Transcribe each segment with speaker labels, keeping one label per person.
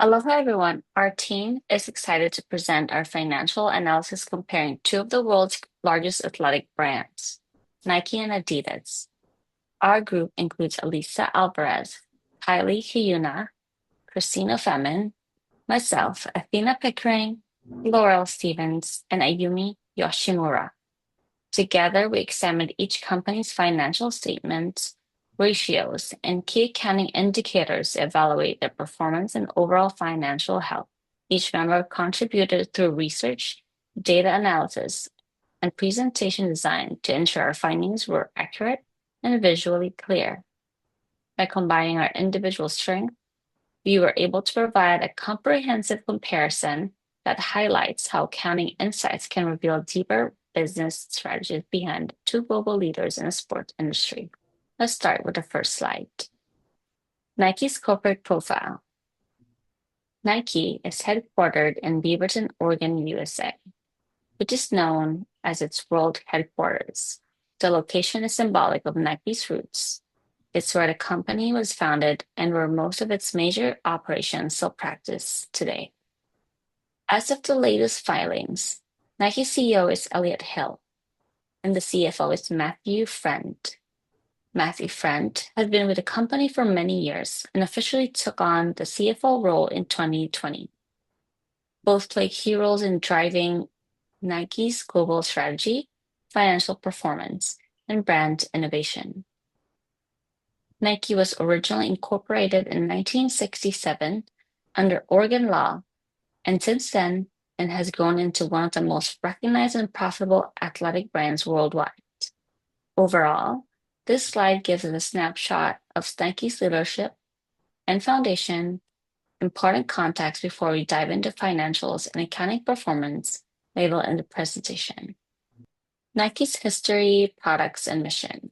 Speaker 1: Aloha everyone. Our team is excited to present our financial analysis comparing two of the world's largest athletic brands, Nike and Adidas. Our group includes Elisa Alvarez, Kylie Kiyuna, Christina Femin, myself, Athena Pickering, Laurel Stevens, and Ayumi Yoshimura. Together, we examined each company's financial statements, ratios, and key accounting indicators to evaluate their performance and overall financial health. Each member contributed through research, data analysis, and presentation design to ensure our findings were accurate and visually clear. By combining our individual strengths, we were able to provide a comprehensive comparison that highlights how accounting insights can reveal deeper business strategies behind two global leaders in the sports industry. Let's start with the first slide. Nike's corporate profile. Nike is headquartered in Beaverton, Oregon, USA, which is known as its world headquarters. The location is symbolic of Nike's roots. It's where the company was founded and where most of its major operations still practice today. As of the latest filings, Nike CEO is Elliott Hill, and the CFO is Matthew Friend. Matthew Friend has been with the company for many years and officially took on the CFO role in 2020. Both play key roles in driving Nike's global strategy, financial performance, and brand innovation. Nike was originally incorporated in 1967 under Oregon law, and since then it has grown into one of the most recognized and profitable athletic brands worldwide. Overall, this slide gives us a snapshot of Nike's leadership and foundation, important context before we dive into financials and accounting performance later in the presentation. Nike's history, products, and mission.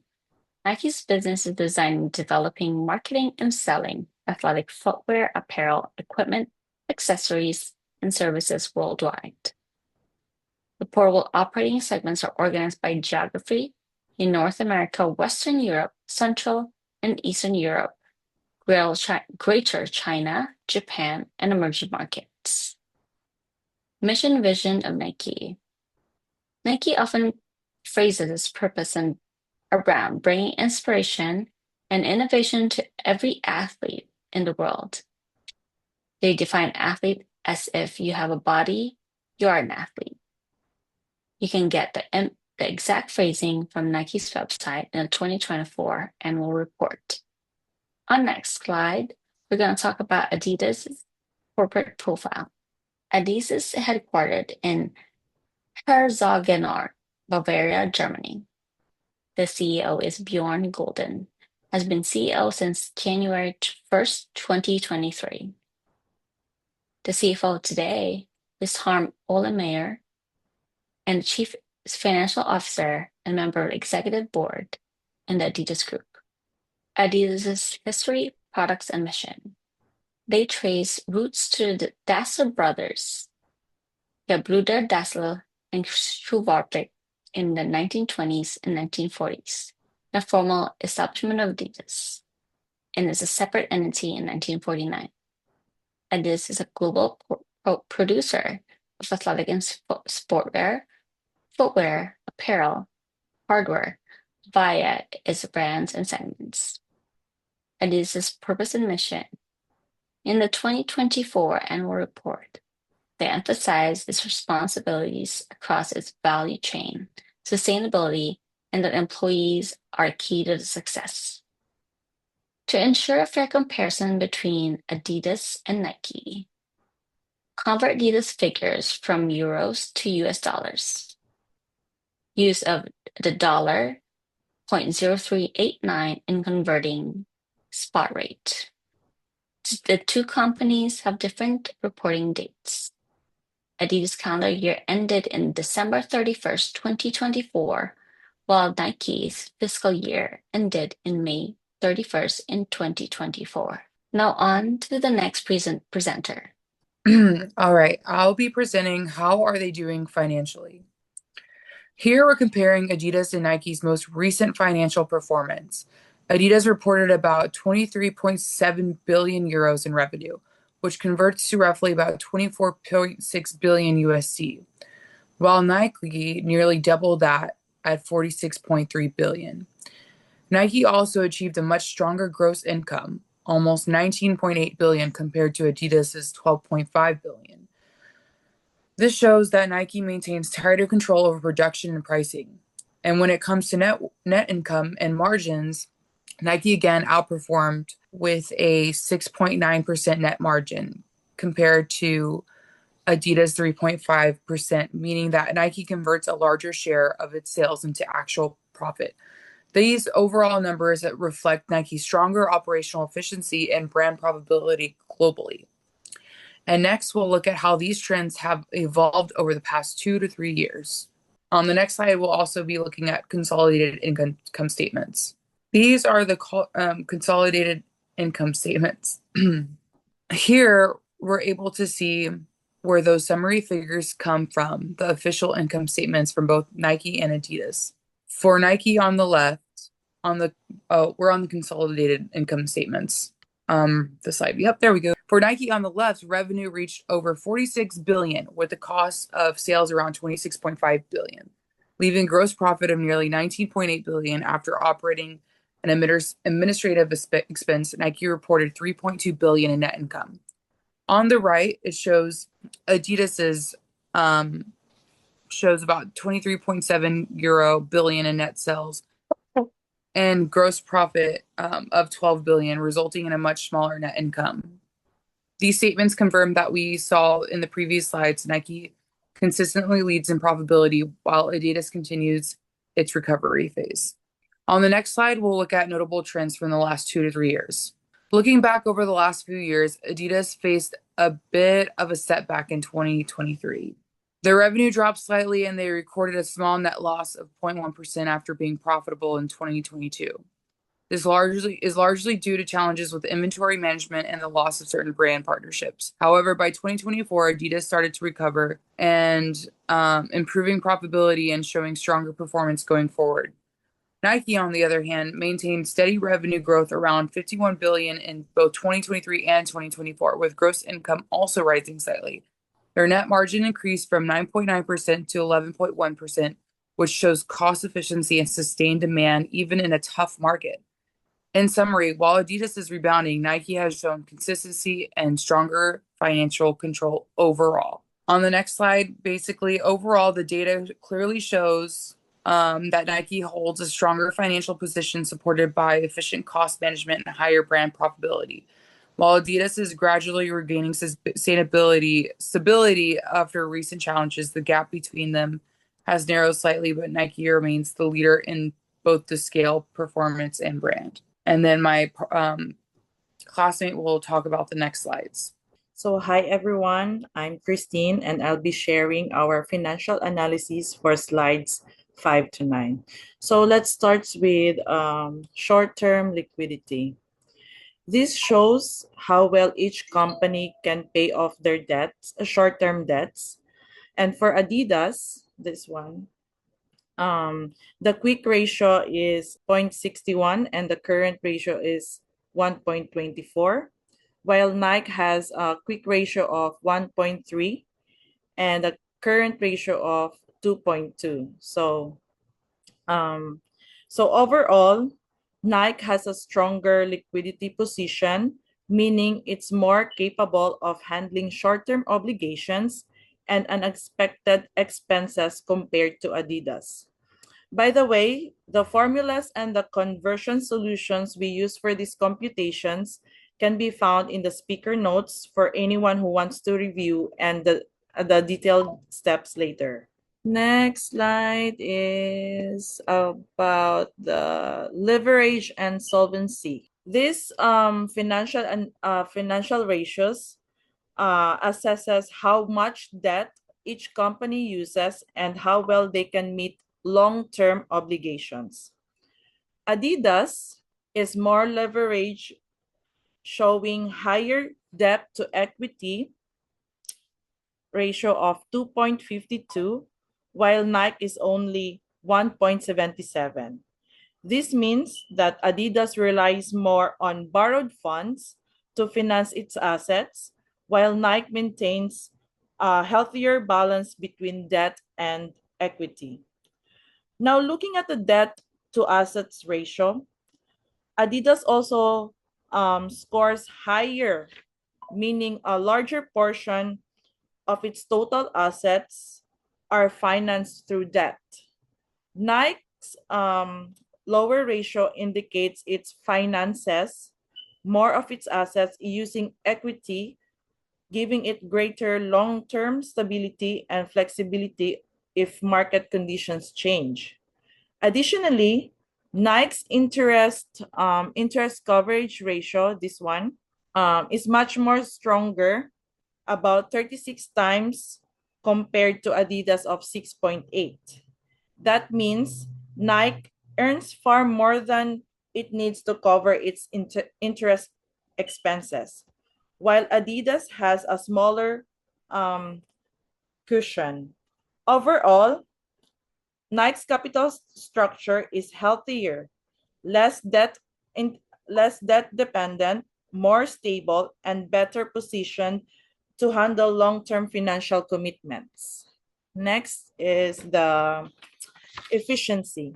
Speaker 1: Nike's business is designed in developing, marketing, and selling athletic footwear, apparel, equipment, accessories, and services worldwide. The portable operating segments are organized by geography in North America, Western Europe, Central and Eastern Europe, Greater China, Japan, and emerging markets. Mission vision of Nike. Nike often phrases its purpose around bringing inspiration and innovation to every athlete in the world. They define athlete as if you have a body, you are an athlete. You can get the exact phrasing from Nike's website in the 2024 annual report. On next slide, we're going to talk about Adidas' corporate profile. Adidas is headquartered in Herzogenaurach, Bavaria, Germany. The CEO is Bjorn Gulden, has been CEO since January 1st, 2023. The CFO today is Harm Olemeyer, and Chief Financial Officer and member of the Executive Board in the Adidas Group. Adidas' history, products, and mission. They trace roots to the Dassler brothers, Gebruder Dassler and Schuhwerk in the 1920s and 1940s, the formal establishment of Adidas, and is a separate entity in 1949. Adidas is a global producer of athletic and sportwear, footwear, apparel, hardware via its brands and segments. Adidas' purpose and mission. In the 2024 annual report, they emphasize its responsibilities across its value chain, sustainability, and that employees are key to the success. To ensure a fair comparison between Adidas and Nike, convert Adidas figures from euros to US dollars. Use of the dollar 0.0389 in converting spot rate. The two companies have different reporting dates. Adidas calendar year ended in December 31st, 2024, while Nike's fiscal year ended in May 31st in 2024. Now on to the next presenter.
Speaker 2: All right, I'll be presenting how are they doing financially. Here we're comparing Adidas and Nike's most recent financial performance. Adidas reported about 23.7 billion euros in revenue, which converts to roughly about 24.6 billion USD, while Nike nearly doubled that at 46.3 billion. Nike also achieved a much stronger gross income, almost 19.8 billion compared to Adidas's 12.5 billion. This shows that Nike maintains tighter control over production and pricing. And when it comes to net income and margins, Nike again outperformed with a 6.9% net margin compared to Adidas 3.5%, meaning that Nike converts a larger share of its sales into actual profit. These overall numbers reflect Nike's stronger operational efficiency and brand profitability globally. And next, we'll look at how these trends have evolved over the past 2 to 3 years. On the next slide, we'll also be looking at consolidated income statements. These are the consolidated income statements. Here, we're able to see where those summary figures come from, the official income statements from both Nike and Adidas. For Nike on the left, we're on the consolidated income statements. The slide. Yep, there we go. For Nike on the left, revenue reached over 46 billion with the cost of sales around 26.5 billion, leaving gross profit of nearly 19.8 billion after operating an administrative expense. Nike reported 3.2 billion in net income. On the right, it shows Adidas's shows about 23.7 billion in net sales and gross profit of 12 billion, resulting in a much smaller net income. These statements confirm that we saw in the previous slides, Nike consistently leads in profitability while Adidas continues its recovery phase. On the next slide, we'll look at notable trends from the last 2 to 3 years. Looking back over the last few years, Adidas faced a bit of a setback in 2023. Their revenue dropped slightly and they recorded a small net loss of 0.1% after being profitable in 2022. This is largely due to challenges with inventory management and the loss of certain brand partnerships. However, by 2024, Adidas started to recover and improving profitability and showing stronger performance going forward. Nike, on the other hand, maintained steady revenue growth around 51 billion in both 2023 and 2024, with gross income also rising slightly. Their net margin increased from 9.9% to 11.1%, which shows cost efficiency and sustained demand even in a tough market. In summary, while Adidas is rebounding, Nike has shown consistency and stronger financial control overall. On the next slide, basically, overall, the data clearly shows that Nike holds a stronger financial position supported by efficient cost management and higher brand profitability. While Adidas is gradually regaining stability after recent challenges, the gap between them has narrowed slightly, but Nike remains the leader in both the scale, performance, and brand. And then my classmate will talk about the next slides.
Speaker 3: So hi everyone, I'm Christine and I'll be sharing our financial analysis for slides 5 to 9. So let's start with short-term liquidity. This shows how well each company can pay off their debts, short-term debts. And for Adidas, this one, the quick ratio is 0.61 and the current ratio is 1.24, while Nike has a quick ratio of 1.3 and a current ratio of 2.2. So overall, Nike has a stronger liquidity position, meaning it's more capable of handling short-term obligations and unexpected expenses compared to Adidas. By the way, the formulas and the conversion solutions we use for these computations can be found in the speaker notes for anyone who wants to review and the detailed steps later. Next slide is about the leverage and solvency. This financial ratios assesses how much debt each company uses and how well they can meet long-term obligations. Adidas is more leverage, showing higher debt to equity ratio of 2.52, while Nike is only 1.77. This means that Adidas relies more on borrowed funds to finance its assets, while Nike maintains a healthier balance between debt and equity. Now, looking at the debt to assets ratio, Adidas also scores higher, meaning a larger portion of its total assets are financed through debt. Nike's lower ratio indicates its finances more of its assets using equity, giving it greater long-term stability and flexibility if market conditions change. Additionally, Nike's interest coverage ratio, this one, is much more stronger, about 36 times compared to Adidas of 6.8. That means Nike earns far more than it needs to cover its interest expenses, while Adidas has a smaller cushion. Overall, Nike's capital structure is healthier, less debt in, less debt dependent, more stable, and better positioned to handle long-term financial commitments. Next is the efficiency.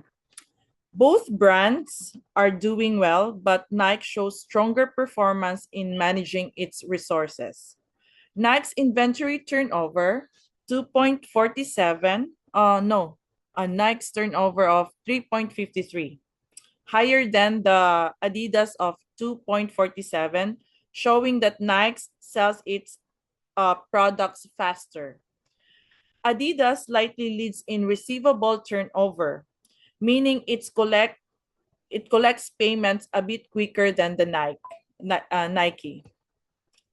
Speaker 3: Both brands are doing well, but Nike shows stronger performance in managing its resources. Nike's inventory turnover, 2.47. No, a Nike's turnover of 3.53, higher than the Adidas of 2.47, showing that Nike sells its products faster. Adidas slightly leads in receivable turnover, meaning it collects payments a bit quicker than the Nike.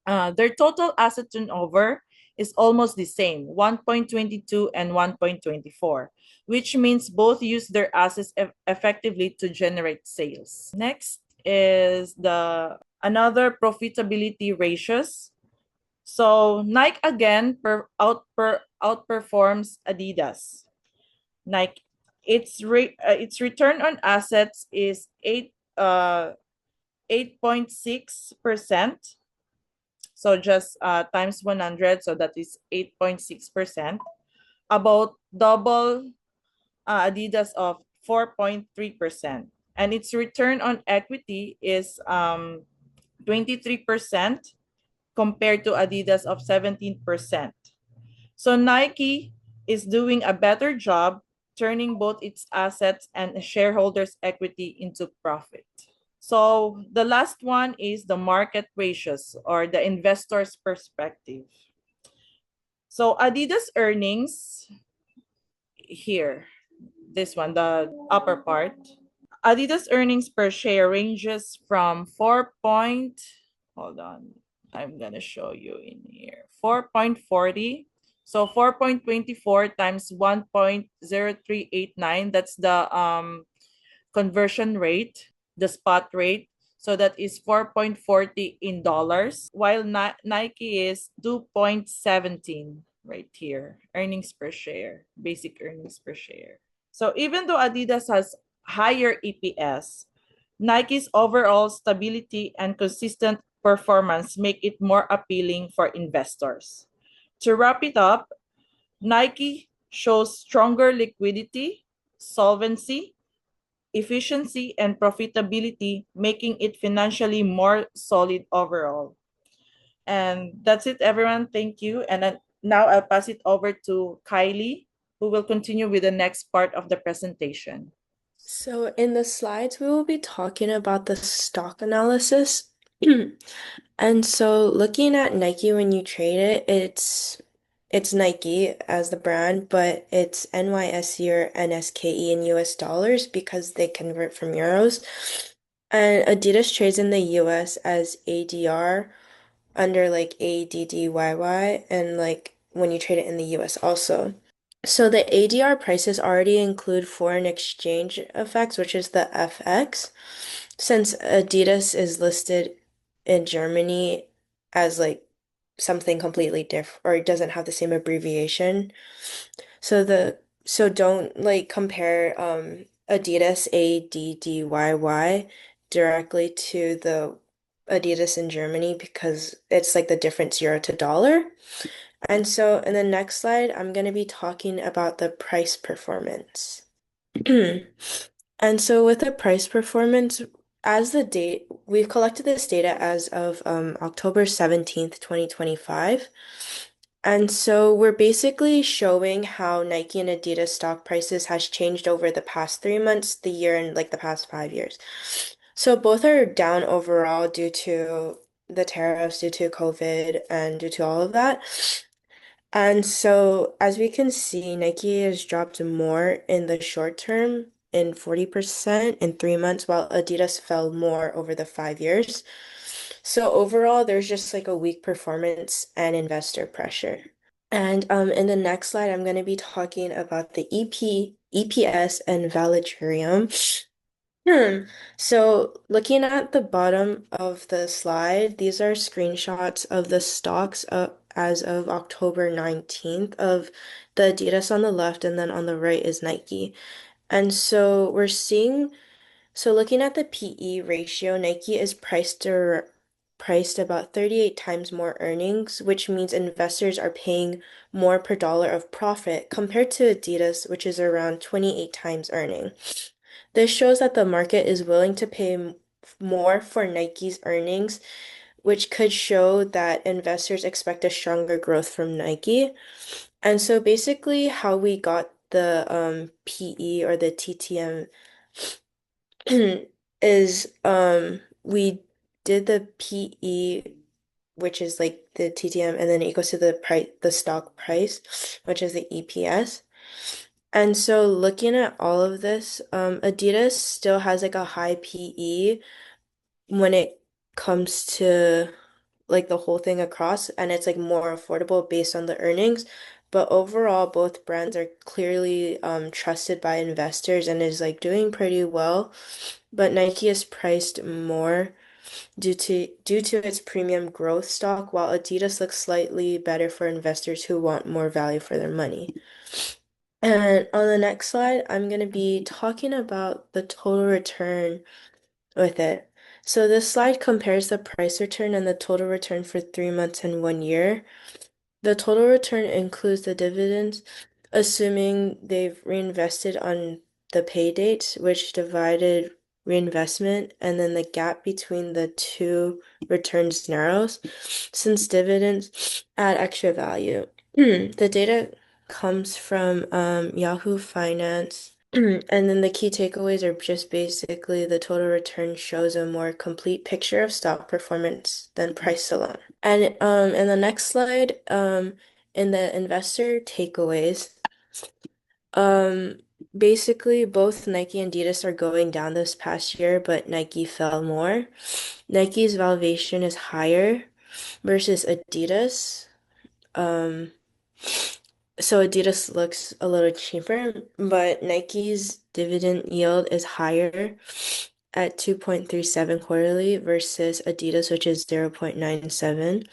Speaker 3: Their total asset turnover is almost the same, 1.22 and 1.24, which means both use their assets effectively to generate sales. Next is another profitability ratios. So Nike again outperforms Adidas. Nike, its return on assets is 8.6%. So just times 100, so that is 8.6%. About double Adidas of 4.3%. And its return on equity is 23% compared to Adidas of 17%. So Nike is doing a better job turning both its assets and shareholders' equity into profit. So the last one is the market ratios or the investor's perspective. So Adidas earnings here, this one, the upper part. Adidas earnings per share ranges from 4 point, hold on, I'm gonna show you in here, 4.40. So 4.24 times 1.0389, that's the conversion rate, the spot rate. So that is 4.40 in dollars, while Nike is 2.17 right here, earnings per share, basic earnings per share. So even though Adidas has higher EPS, Nike's overall stability and consistent performance make it more appealing for investors. To wrap it up, Nike shows stronger liquidity, solvency, efficiency, and profitability, making it financially more solid overall. And that's it, everyone. Thank you. And then now I'll pass it over to Kylie, who will continue with the next part of the presentation.
Speaker 4: So in the slides, we will be talking about the stock analysis. And so looking at Nike when you trade it, it's Nike as the brand, but it's NYSE or NSKE in US dollars because they convert from euros. And Adidas trades in the US as ADR under like ADDYY and like when you trade it in the US also. So the ADR prices already include foreign exchange effects, which is the FX. Since Adidas is listed in Germany as like something completely different or it doesn't have the same abbreviation. So don't like compare Adidas ADDYY directly to the Adidas in Germany because it's like the difference euro to dollar. And so in the next slide, I'm going to be talking about the price performance. And so with the price performance, as the date, we've collected this data as of October 17th, 2025. And so we're basically showing how Nike and Adidas stock prices has changed over the past 3 months, the year, and like the past 5 years. So both are down overall due to the tariffs, due to COVID, and due to all of that. And so, as we can see, Nike has dropped more in the short term in 40% in 3 months, while Adidas fell more over the 5 years. So overall, there's just like a weak performance and investor pressure. And in the next slide, I'm going to be talking about the EPS, and Valorium. So looking at the bottom of the slide, these are screenshots of the stocks as of October 19th of the Adidas on the left, and then on the right is Nike. And so looking at the PE ratio, Nike is priced about 38 times more earnings, which means investors are paying more per dollar of profit compared to Adidas, which is around 28 times earning. This shows that the market is willing to pay more for Nike's earnings, which could show that investors expect a stronger growth from Nike. And so basically how we got the PE or the TTM is we did the PE, which is like the TTM, and then it goes to the stock price, which is the EPS. And so looking at all of this, Adidas still has like a high PE when it comes to like the whole thing across, and it's like more affordable based on the earnings. But overall, both brands are clearly trusted by investors and is like doing pretty well. But Nike is priced more due to its premium growth stock, while Adidas looks slightly better for investors who want more value for their money. And on the next slide, I'm going to be talking about the total return with it. So this slide compares the price return and the total return for 3 months and 1 year. The total return includes the dividends, assuming they've reinvested on the pay dates, which divided reinvestment, and then the gap between the two returns narrows, since dividends add extra value. The data comes from Yahoo Finance. And then the key takeaways are just basically the total return shows a more complete picture of stock performance than price alone. And in the next slide, in the investor takeaways, basically both Nike and Adidas are going down this past year, but Nike fell more. Nike's valuation is higher versus Adidas. Um, so Adidas looks a little cheaper, but Nike's dividend yield is higher at 2.37 quarterly versus Adidas, which is 0.97.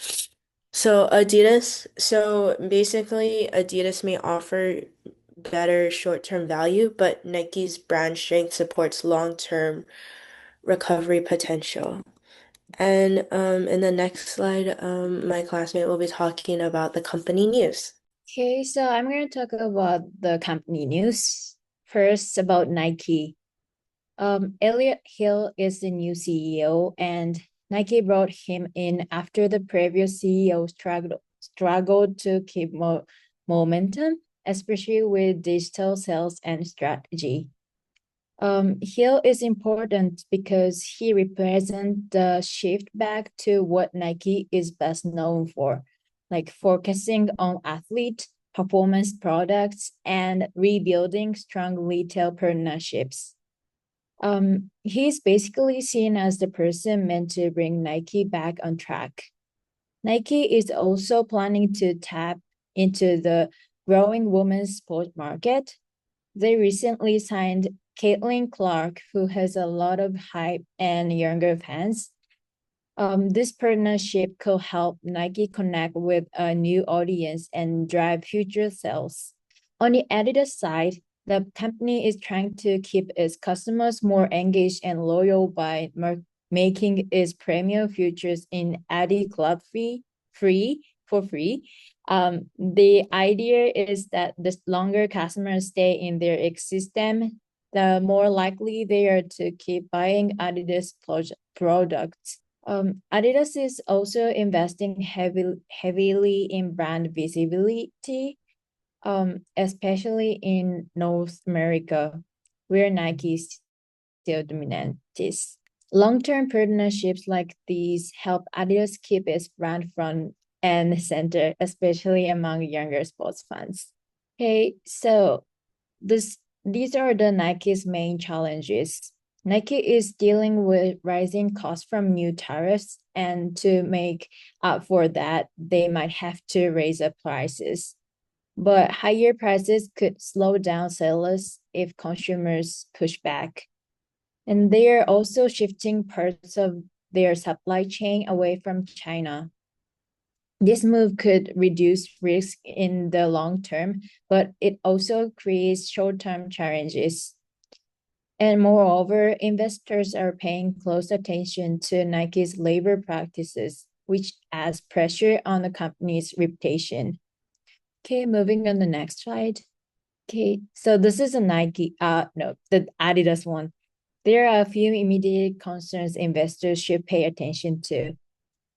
Speaker 4: So basically Adidas may offer better short-term value, but Nike's brand strength supports long-term recovery potential. And in the next slide, my classmate will be talking about the company news.
Speaker 5: Okay, so I'm going to talk about the company news. First, about Nike. Elliot Hill is the new CEO, and Nike brought him in after the previous CEO struggled to keep momentum, especially with digital sales and strategy. Hill is important because he represents the shift back to what Nike is best known for, like focusing on athlete performance products and rebuilding strong retail partnerships. He's basically seen as the person meant to bring Nike back on track. Nike is also planning to tap into the growing women's sport market. They recently signed Caitlin Clark, who has a lot of hype and younger fans. This partnership could help Nike connect with a new audience and drive future sales. On the Adidas side, the company is trying to keep its customers more engaged and loyal by making its premium futures in Adi Club for free. The idea is that the longer customers stay in their ecosystem, the more likely they are to keep buying Adidas products. Adidas is also investing heavily in brand visibility, especially in North America, where Nike is still dominant. Long-term partnerships like these help Adidas keep its brand front and center, especially among younger sports fans. Okay, so these are the Nike's main challenges. Nike is dealing with rising costs from new tariffs, and to make up for that, they might have to raise the prices. But higher prices could slow down sales if consumers push back. And they are also shifting parts of their supply chain away from China. This move could reduce risk in the long term, but it also creates short-term challenges. And moreover, investors are paying close attention to Nike's labor practices, which adds pressure on the company's reputation. Okay, moving on the next slide. Okay, so this is a the Adidas one. There are a few immediate concerns investors should pay attention to.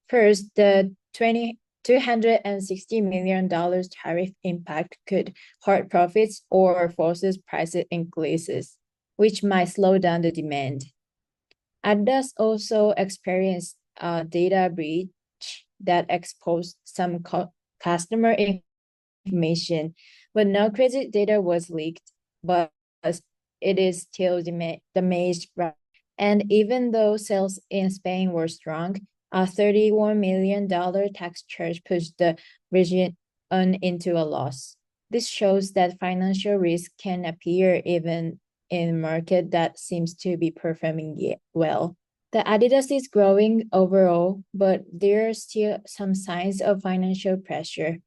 Speaker 5: First, the $260 million tariff impact could hurt profits or forces price increases, which might slow down the demand. Adidas also experienced a data breach that exposed some customer information, but no credit data was leaked, but it is still damaged. And even though sales in Spain were strong, a $31 million tax charge pushed the region into a loss. This shows that financial risk can appear even in a market that seems to be performing well. The Adidas is growing overall, but there are still some signs of financial pressure.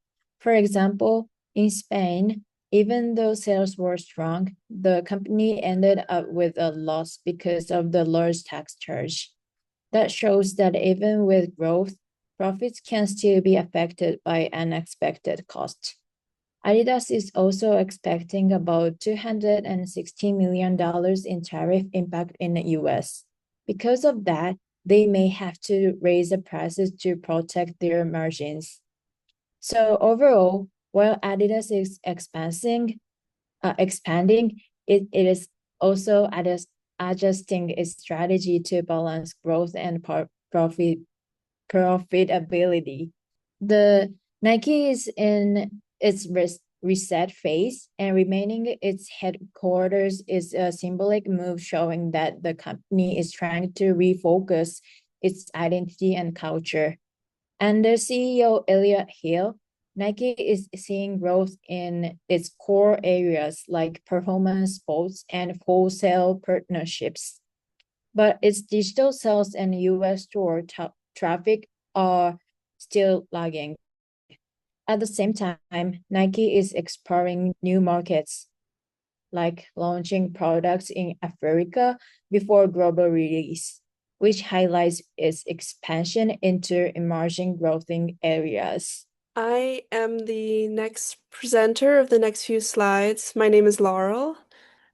Speaker 5: For example, in Spain, even though sales were strong, the company ended up with a loss because of the large tax charge. That shows that even with growth, profits can still be affected by unexpected costs. Adidas is also expecting about $260 million in tariff impact in the US. Because of that, they may have to raise the prices to protect their margins. So overall, while Adidas is expanding, it is also adjusting its strategy to balance growth and profitability. The Nike is in its reset phase, and remaining its headquarters is a symbolic move showing that the company is trying to refocus its identity and culture. Under CEO Elliot Hill, Nike is seeing growth in its core areas like performance sports and wholesale partnerships. But its digital sales and US store traffic are still lagging. At the same time, Nike is exploring new markets, like launching products in Africa before global release, which highlights its expansion into emerging growing areas.
Speaker 6: I am the next presenter of the next few slides. My name is Laurel.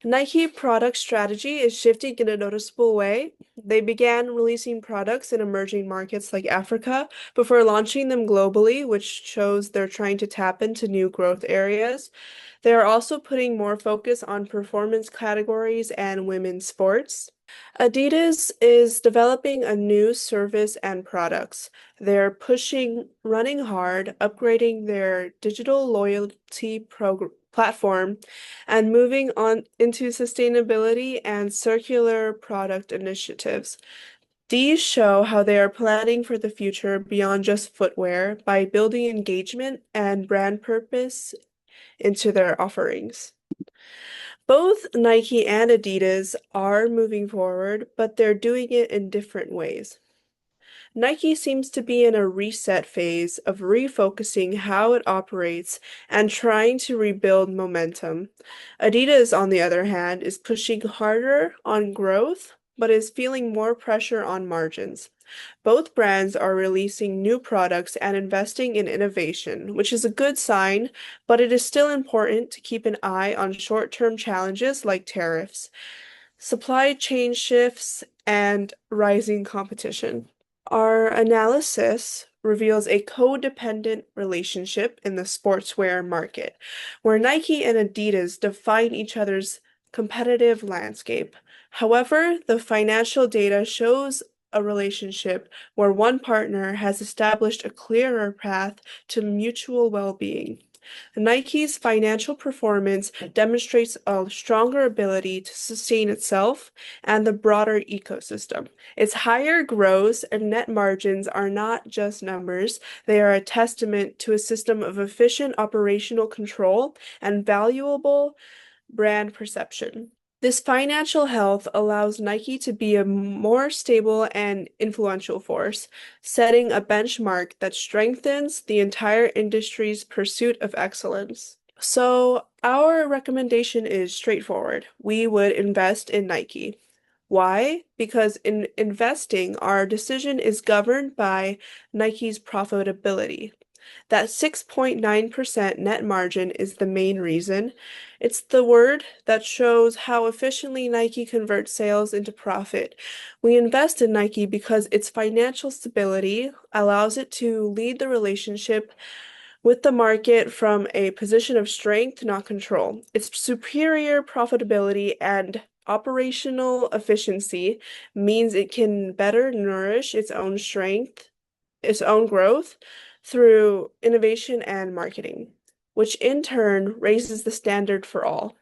Speaker 6: Nike product strategy is shifting in a noticeable way. They began releasing products in emerging markets like Africa before launching them globally, which shows they're trying to tap into new growth areas. They are also putting more focus on performance categories and women's sports. Adidas is developing a new service and products. They're running hard, upgrading their digital loyalty platform, and moving on into sustainability and circular product initiatives. These show how they are planning for the future beyond just footwear by building engagement and brand purpose into their offerings. Both Nike and Adidas are moving forward, but they're doing it in different ways. Nike seems to be in a reset phase of refocusing how it operates and trying to rebuild momentum. Adidas, on the other hand, is pushing harder on growth, but is feeling more pressure on margins. Both brands are releasing new products and investing in innovation, which is a good sign, but it is still important to keep an eye on short-term challenges like tariffs, supply chain shifts, and rising competition. Our analysis reveals a codependent relationship in the sportswear market, where Nike and Adidas define each other's competitive landscape. However, the financial data shows a relationship where one partner has established a clearer path to mutual well-being. Nike's financial performance demonstrates a stronger ability to sustain itself and the broader ecosystem. Its higher gross and net margins are not just numbers, they are a testament to a system of efficient operational control and valuable brand perception. This financial health allows Nike to be a more stable and influential force, setting a benchmark that strengthens the entire industry's pursuit of excellence. So, our recommendation is straightforward. We would invest in Nike. Why? Because in investing, our decision is governed by Nike's profitability. That 6.9% net margin is the main reason. It's the word that shows how efficiently Nike converts sales into profit. We invest in Nike because its financial stability allows it to lead the relationship with the market from a position of strength, not control. Its superior profitability and operational efficiency means it can better nourish its own strength, its own growth through innovation and marketing, which in turn raises the standard for all.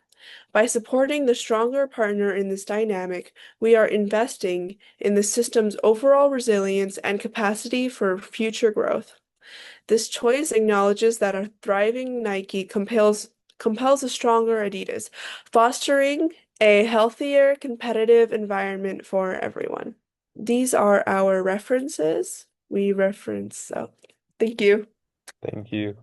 Speaker 6: By supporting the stronger partner in this dynamic, we are investing in the system's overall resilience and capacity for future growth. This choice acknowledges that a thriving Nike compels a stronger Adidas, fostering a healthier, competitive environment for everyone. These are our references. We reference, so thank you.
Speaker 7: Thank you.